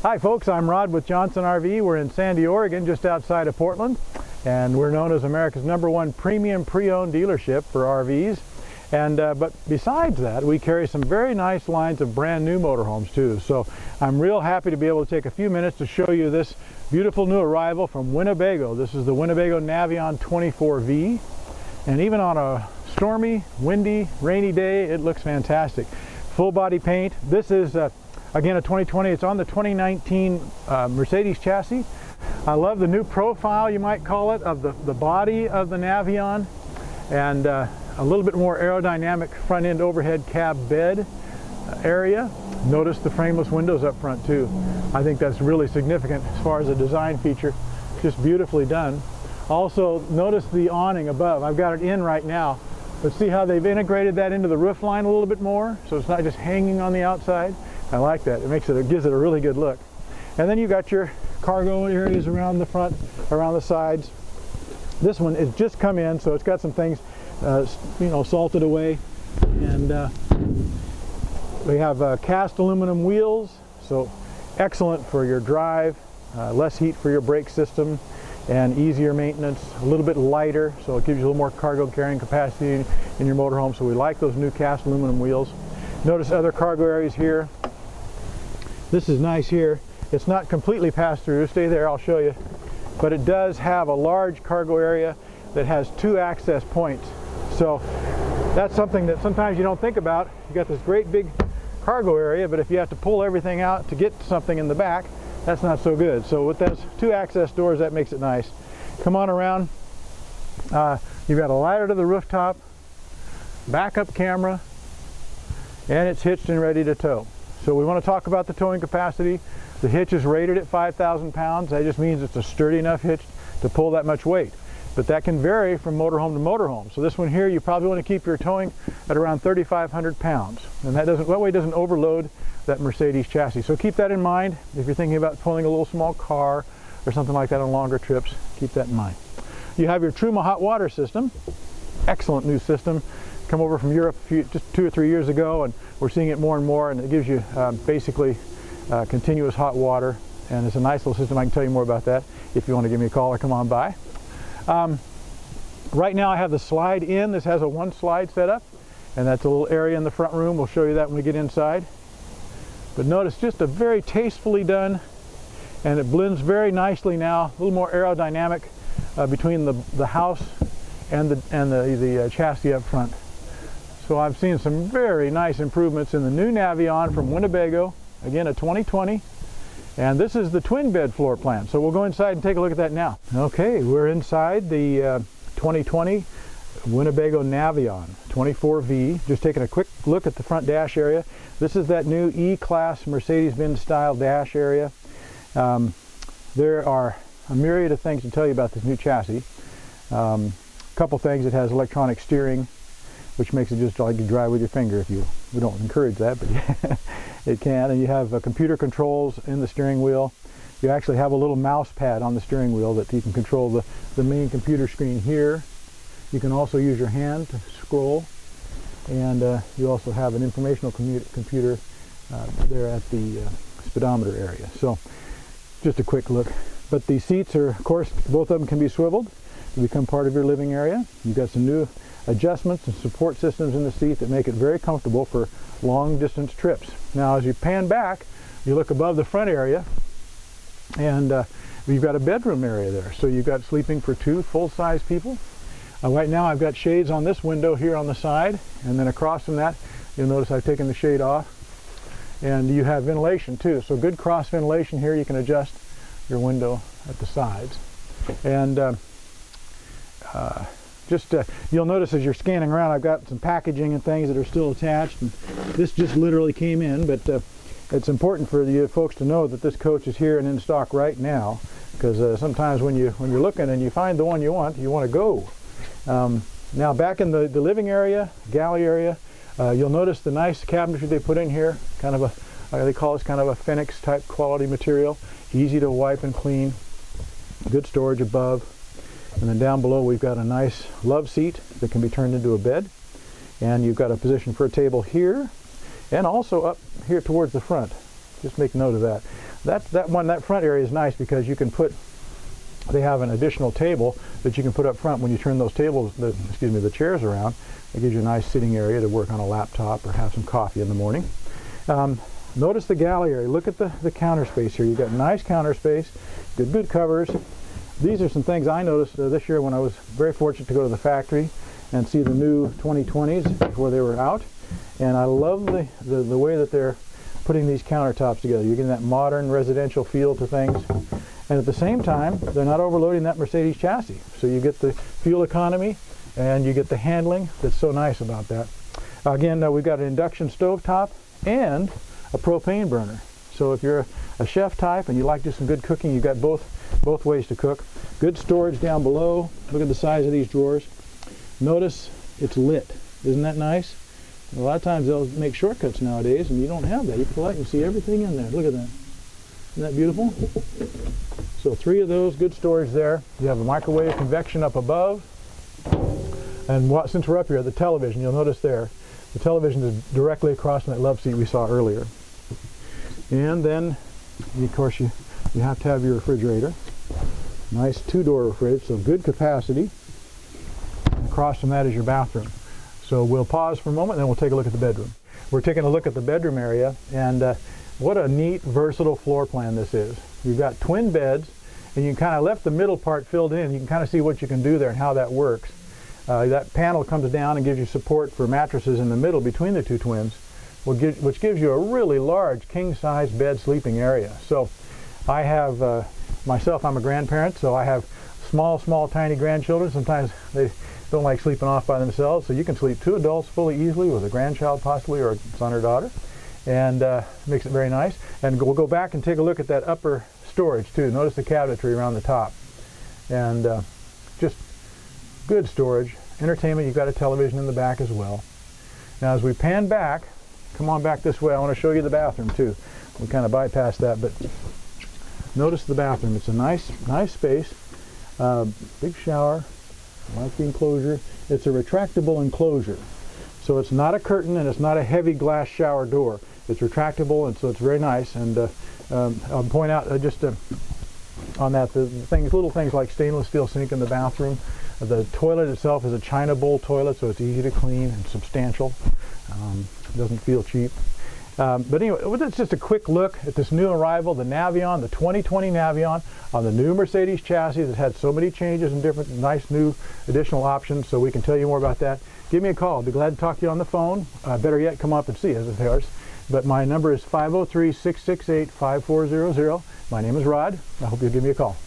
Hi folks, I'm Rod with Johnson RV. We're in Sandy, Oregon, just outside of Portland, and we're known as America's #1 premium pre-owned dealership for RVs. And but besides that, we carry some very nice lines of brand new motorhomes too. So I'm real happy to be able to take a few minutes to show you this beautiful new arrival from Winnebago. This is the Winnebago Navion 24V, and even on a stormy, windy, rainy day, it looks fantastic. Full body paint. This is again, a 2020, it's on the 2019 Mercedes chassis. I love the new profile, you might call it, of the body of the Navion, and a little bit more aerodynamic front end overhead cab bed area. Notice the frameless windows up front too. I think that's really significant as far as a design feature. Just beautifully done. Also, notice the awning above. I've got it in right now, but see how they've integrated that into the roof line a little bit more, so it's not just hanging on the outside. I like that. It gives it a really good look. And then you got your cargo areas around the front, around the sides. This one is just come in, so it's got some things, salted away. And we have cast aluminum wheels, so excellent for your drive, less heat for your brake system, and easier maintenance. A little bit lighter, so it gives you a little more cargo carrying capacity in your motorhome. So we like those new cast aluminum wheels. Notice other cargo areas here. This is nice here. It's not completely passed through. Stay there, I'll show you. But it does have a large cargo area that has 2 access points. So that's something that sometimes you don't think about. You got this great big cargo area, but if you have to pull everything out to get something in the back, that's not so good. So with those 2 access doors, that makes it nice. Come on around. You've got a ladder to the rooftop, backup camera, and it's hitched and ready to tow. So we want to talk about the towing capacity. The hitch is rated at 5,000 pounds. That just means it's a sturdy enough hitch to pull that much weight. But that can vary from motorhome to motorhome. So this one here, you probably want to keep your towing at around 3,500 pounds. And that way it doesn't overload that Mercedes chassis. So keep that in mind if you're thinking about pulling a little small car or something like that on longer trips. Keep that in mind. You have your Truma hot water system. Excellent new system. Come over from Europe just 2 or 3 years ago, and we're seeing it more and more, and it gives you basically continuous hot water, and it's a nice little system. I can tell you more about that if you want to give me a call or come on by. Right now I have the slide in. This has a 1 slide setup, and that's a little area in the front room. We'll show you that when we get inside. But notice just a very tastefully done, and it blends very nicely now, a little more aerodynamic between the house and the chassis up front. So I've seen some very nice improvements in the new Navion from Winnebago, again a 2020, and this is the twin bed floor plan. So we'll go inside and take a look at that now. Okay, we're inside the 2020 Winnebago Navion 24V. Just taking a quick look at the front dash area. This is that new E-Class Mercedes-Benz style dash area. There are a myriad of things to tell you about this new chassis. A couple things: it has electronic steering, which makes it just like you drive with your finger. We don't encourage that, but it can. And you have computer controls in the steering wheel. You actually have a little mouse pad on the steering wheel that you can control the main computer screen here. You can also use your hand to scroll, and you also have an informational computer there at the speedometer area. So just a quick look. But the seats are, of course, both of them can be swiveled to become part of your living area. You've got some new adjustments and support systems in the seat that make it very comfortable for long distance trips. Now as you pan back, you look above the front area, and you've got a bedroom area there. So you've got sleeping for 2 full-size people. Right now I've got shades on this window here on the side, and then across from that you'll notice I've taken the shade off, and you have ventilation too. So good cross ventilation here. You can adjust your window at the sides. And you'll notice as you're scanning around, I've got some packaging and things that are still attached, and this just literally came in, but it's important for you folks to know that this coach is here and in stock right now, because sometimes when you're looking and you find the one you want to go. Now back in the living area, galley area, you'll notice the nice cabinetry they put in here, kind of they call this kind of a Phoenix type quality material, easy to wipe and clean, good storage above. And then down below we've got a nice love seat that can be turned into a bed, and you've got a position for a table here, and also up here towards the front. Just make note of that. That front area is nice because you can put, they have an additional table that you can put up front when you turn those the chairs around. It gives you a nice sitting area to work on a laptop or have some coffee in the morning. Notice the galley area. Look at the counter space here. You've got nice counter space, good covers. These are some things I noticed this year when I was very fortunate to go to the factory and see the new 2020s before they were out. And I love the way that they're putting these countertops together. You're getting that modern residential feel to things. And at the same time, they're not overloading that Mercedes chassis. So you get the fuel economy and you get the handling that's so nice about that. Again, we've got an induction stovetop and a propane burner. So if you're a chef type and you like to do some good cooking, you've got both ways to cook. Good storage down below. Look at the size of these drawers. Notice it's lit. Isn't that nice? A lot of times they'll make shortcuts nowadays and you don't have that. You pull out and see everything in there. Look at that. Isn't that beautiful? So 3 of those, good storage there. You have a microwave convection up above. And since we're up here, the television, you'll notice there, the television is directly across from that love seat we saw earlier. And then, of course, you have to have your refrigerator. Nice 2-door refrigerator, so good capacity. And across from that is your bathroom. So we'll pause for a moment and then we'll take a look at the bedroom. We're taking a look at the bedroom area, and what a neat, versatile floor plan this is. You've got twin beds, and you kind of left the middle part filled in. You can kind of see what you can do there and how that works. That panel comes down and gives you support for mattresses in the middle between the 2 twins, which gives you a really large king-size bed sleeping area. So I have, myself, I'm a grandparent, so I have small, tiny grandchildren. Sometimes they don't like sleeping off by themselves, so you can sleep 2 adults fully easily with a grandchild possibly, or a son or daughter, and makes it very nice. And we'll go back and take a look at that upper storage too. Notice the cabinetry around the top, and just good storage. Entertainment, you've got a television in the back as well. Now as we pan back, come on back this way, I want to show you the bathroom too. We kind of bypassed that, but notice the bathroom. It's a nice space, big shower. I like the enclosure. It's a retractable enclosure, so it's not a curtain and it's not a heavy glass shower door. It's retractable, and so it's very nice. And I'll point out on that the little things like stainless steel sink in the bathroom. The toilet itself is a china bowl toilet, so it's easy to clean and substantial. It doesn't feel cheap. But anyway, it's just a quick look at this new arrival, the Navion, the 2020 Navion, on the new Mercedes chassis that had so many changes and different nice new additional options, so we can tell you more about that. Give me a call. I'll be glad to talk to you on the phone. Better yet, come up and see us, of course. But my number is 503-668-5400. My name is Rod. I hope you'll give me a call.